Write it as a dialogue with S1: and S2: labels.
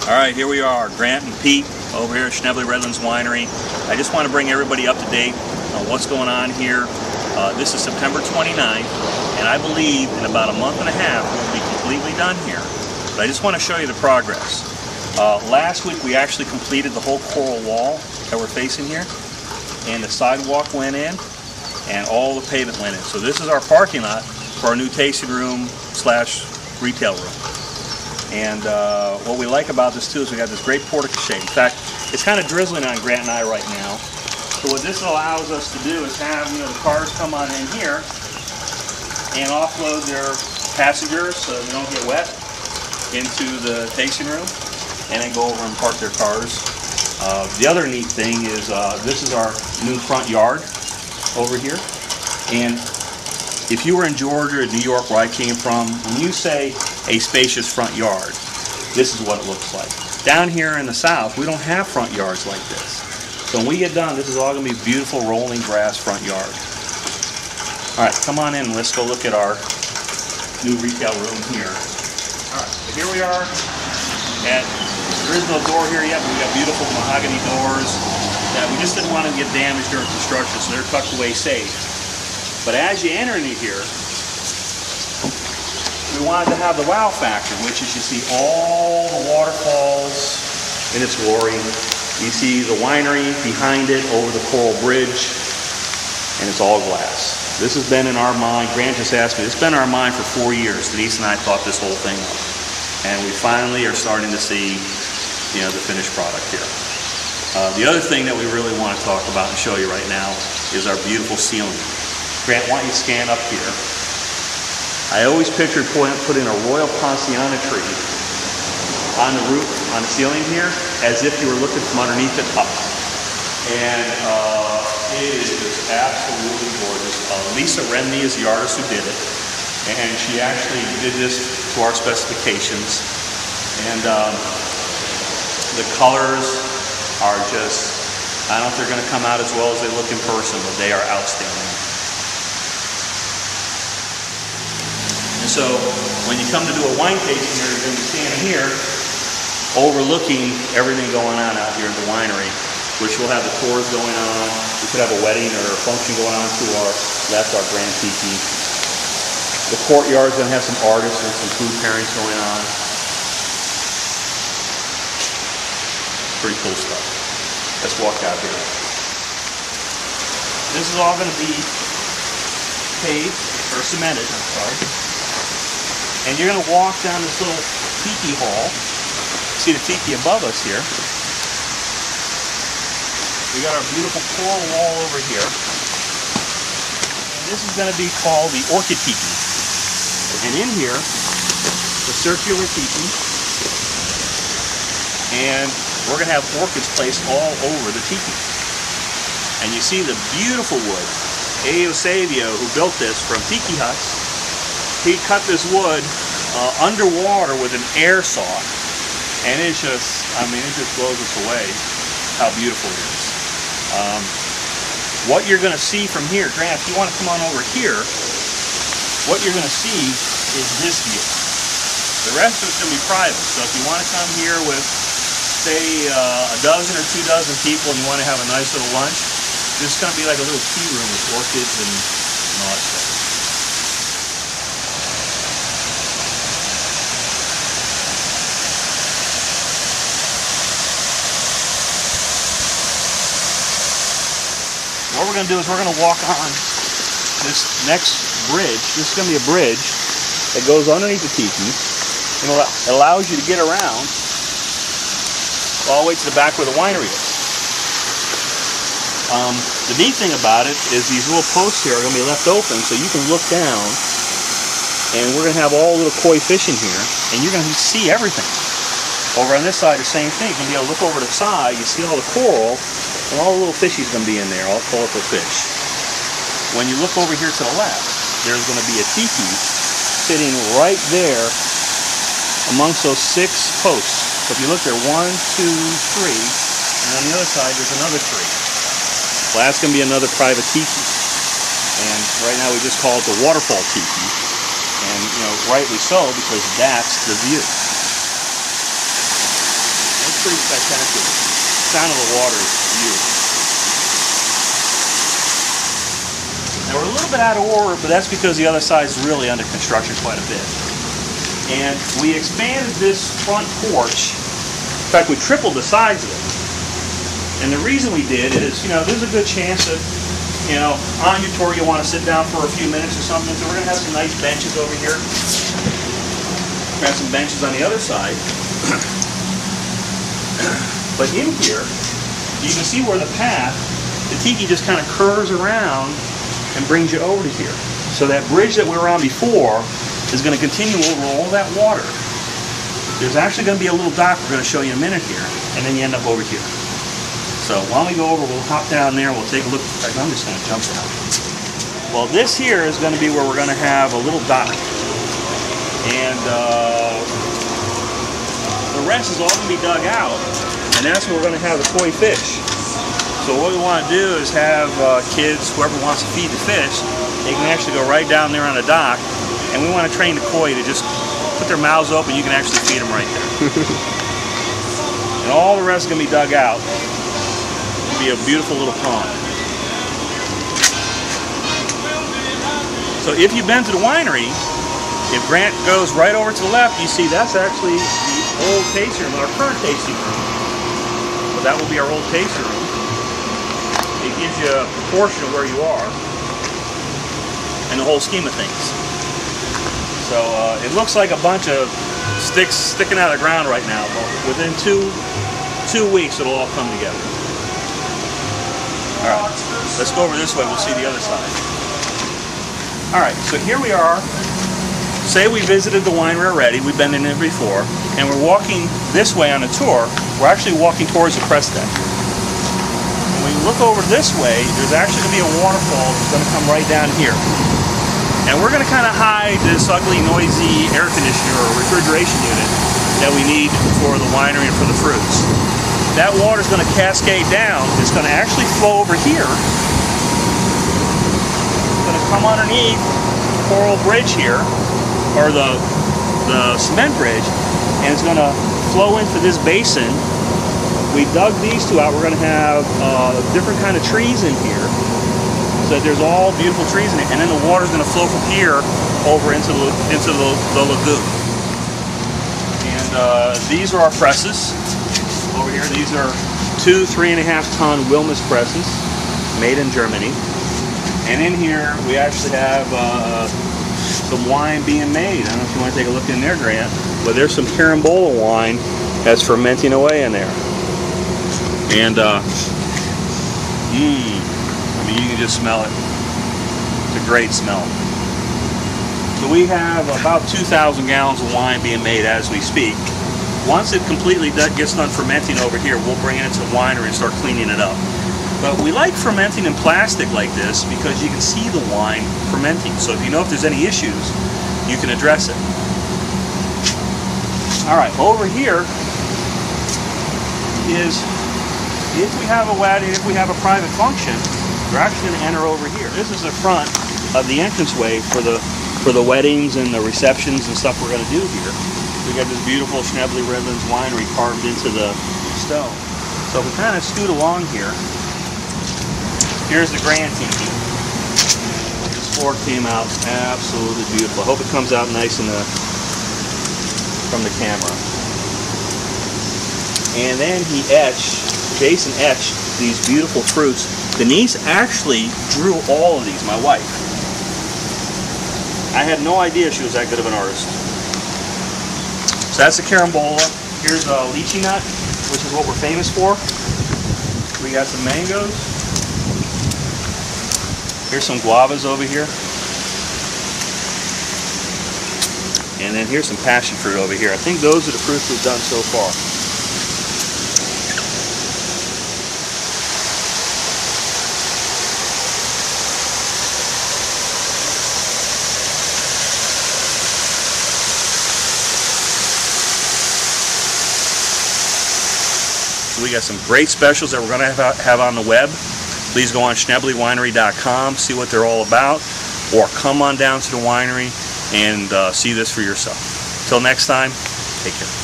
S1: Alright, here we are, Grant and Pete over here at Schnebly Winery. I just want to bring everybody up to date on what's going on here. This is September 29th, and I believe in about a month and a half we'll be completely done here. But I just want to show you the progress. Last week we actually completed the whole coral wall that we're facing here, and the sidewalk went in, and all the pavement went in. So this is our parking lot for our new tasting room slash retail room. And what we like about this too is we got this great portico shade. In fact, it's kind of drizzling on Grant and I right now. So what this allows us to do is have the cars come on in here and offload their passengers so they don't get wet into the tasting room, and then go over and park their cars. The other neat thing is this is our new front yard over here. And if you were in Georgia or New York, where I came from, when you say a spacious front yard, this is what it looks like. Down here in the South, we don't have front yards like this. So when we get done, this is all going to be beautiful rolling grass front yard. All right, come on in. Let's go look at our new retail room here. All right, so here we are. There is no door here yet, but we got beautiful mahogany doors that we just didn't want to get damaged during construction, so they're tucked away safe. But as you enter into here, we wanted to have the wow factor, which is you see all the waterfalls in its glory. You see the winery behind it over the coral bridge, and it's all glass. This has been in our mind. Grant just asked me, it's been in our mind for 4 years. Denise and I thought this whole thing up. And we finally are starting to see the finished product here. The other thing that we really want to talk about and show you right now is our beautiful ceiling. Grant, why don't you scan up here? I always pictured putting a Royal Ponciana tree on the roof, on the ceiling here, as if you were looking from underneath it up. And it is just absolutely gorgeous. Lisa Rennie is the artist who did it, and she actually did this to our specifications. And the colors are just, I don't know if they're going to come out as well as they look in person, but they are outstanding. And so when you come to do a wine tasting here, you're going to be standing here overlooking everything going on out here at the winery, which we'll have the tours going on. We could have a wedding or a function going on to our left, our grand tiki. The courtyard's going to have some artists and some food pairings going on. Pretty cool stuff. Let's walk out here. This is all going to be paved, or cemented, I'm sorry. And you're going to walk down this little tiki hall. See the tiki above us here. We got our beautiful coral wall over here. And this is going to be called the orchid tiki. And in here, the circular tiki. And we're going to have orchids placed all over the tiki. And you see the beautiful wood. Eusebio, who built this from tiki huts, he cut this wood underwater with an air saw, and it's just, it just blows us away how beautiful it is. What you're going to see from here, Grant, if you want to come on over here, what you're going to see is this view. The rest of it's going to be private, so if you want to come here with, say, a dozen or 2 dozen people and you want to have a nice little lunch, this is going to be like a little tea room with orchids and all that stuff. What we're going to do is we're going to walk on this next bridge. This is going to be a bridge that goes underneath the tiki, and it allows you to get around all the way to the back where the winery is. The neat thing about it is these little posts here are going to be left open so you can look down, and we're going to have all little koi fish in here, and you're going to see everything. Over on this side, the same thing. You can be able to look over the side, you see all the coral, and all the little fishies going to be in there, all colorful fish. When you look over here to the left, there's going to be a tiki sitting right there amongst those 6 posts. So if you look there, 1, 2, 3, and on the other side there's another 3. Well, that's going to be another private tiki. And right now we just call it the waterfall tiki. And rightly so, because that's the view. pretty spectacular. The sound of the water is beautiful. Now we're a little bit out of order, but that's because the other side is really under construction quite a bit. And we expanded this front porch. In fact, we tripled the size of it. And the reason we did is, there's a good chance that, on your tour you want to sit down for a few minutes or something. So we're going to have some nice benches over here. We're going to have some benches on the other side. But in here, you can see where the path, the tiki just kind of curves around and brings you over to here. So that bridge that we were on before is going to continue over all that water. There's actually going to be a little dock we're going to show you in a minute here, and then you end up over here. So while we go over, we'll hop down there and we'll take a look. In fact, I'm just going to jump down. Well, this here is going to be where we're going to have a little dock. And the rest is all going to be dug out, and that's where we're going to have the koi fish. So what we want to do is have kids, whoever wants to feed the fish, they can actually go right down there on the dock, and we want to train the koi to just put their mouths open. You can actually feed them right there. And all the rest is going to be dug out. It'll be a beautiful little pond. So if you've been to the winery, if Grant goes right over to the left, you see that's actually the old tasting room, our current tasting room. So that will be our old tasting room. It gives you a proportion of where you are in the whole scheme of things. So it looks like a bunch of sticks sticking out of the ground right now, but within two weeks it'll all come together. Alright, let's go over this way, we'll see the other side. Alright, so here we are. Say we visited the winery already, we've been in it before, and we're walking this way on a tour. We're actually walking towards the crest deck. When you look over this way, there's actually going to be a waterfall that's going to come right down here. And we're going to kind of hide this ugly, noisy air conditioner or refrigeration unit that we need for the winery and for the fruits. That water is going to cascade down. It's going to actually flow over here. It's going to come underneath the coral bridge here, or the cement bridge, and it's going to flow into this basin. We dug these two out. We're going to have different kind of trees in here. So there's all beautiful trees in it, and then the water is going to flow from here over into the lagoon. And these are our presses over here. These are 2 3.5-ton Wilmus presses made in Germany. And in here we actually have some wine being made. I don't know if you want to take a look in there, Grant, but there's some carambola wine that's fermenting away in there. And I mean, you can just smell it. It's a great smell. So we have about 2,000 gallons of wine being made as we speak. Once it completely gets done fermenting over here, we'll bring it into the winery and start cleaning it up. But we like fermenting in plastic like this because you can see the wine fermenting. So if you know if there's any issues, you can address it. Alright, over here is, if we have a wedding, if we have a private function, we're actually going to enter over here. This is the front of the entranceway for the weddings and the receptions and stuff we're going to do here. We got this beautiful SchneblyWinery winery carved into the stone. So if we kind of scoot along here, here's the grand tiki. This floor came out absolutely beautiful. I hope it comes out nice in from the camera. And then Jason etched these beautiful fruits. Denise actually drew all of these, my wife. I had no idea she was that good of an artist. So that's the carambola. Here's a lychee nut, which is what we're famous for. We got some mangoes. Here's some guavas over here. And then here's some passion fruit over here. I think those are the fruits we've done so far. We got some great specials that we're going to have on the web. Please go on SchneblyWinery.com, see what they're all about, or come on down to the winery and see this for yourself. Till next time, take care.